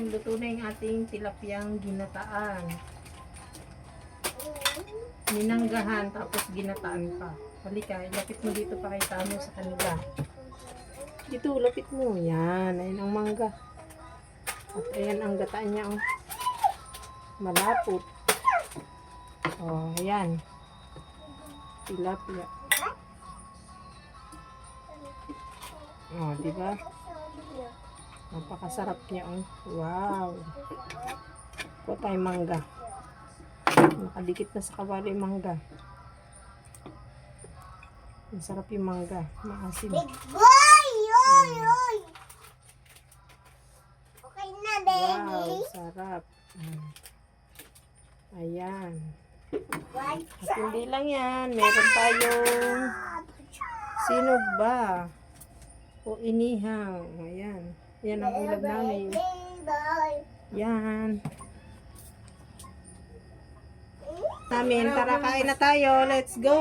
Luto na yung ating tilapiyang ginataan. Ninanggahan tapos ginataan pa. Halika, ilapit mo dito pa kay Tamo sa kanila. Dito, lapit mo. Yan, ayun ang mangga. At ayan ang gataan niya. Oh. Malapot. Oh, ayan. Tilapia. Oh, di ba? Napakasarap niya. Oh. Wow. Kuha tayong mangga. Nakadikit na sa kawali yung mangga. Masarap yung mangga. Maasim. Big boy! Oy! Oy! Okay na, baby. Wow, sarap. Ayan. What? At hindi lang yan. Meron tayong sinog ba? O inihaw. Ayan. Yan ang ulam namin. Boy. Yan. Tara, kain na tayo. Let's go!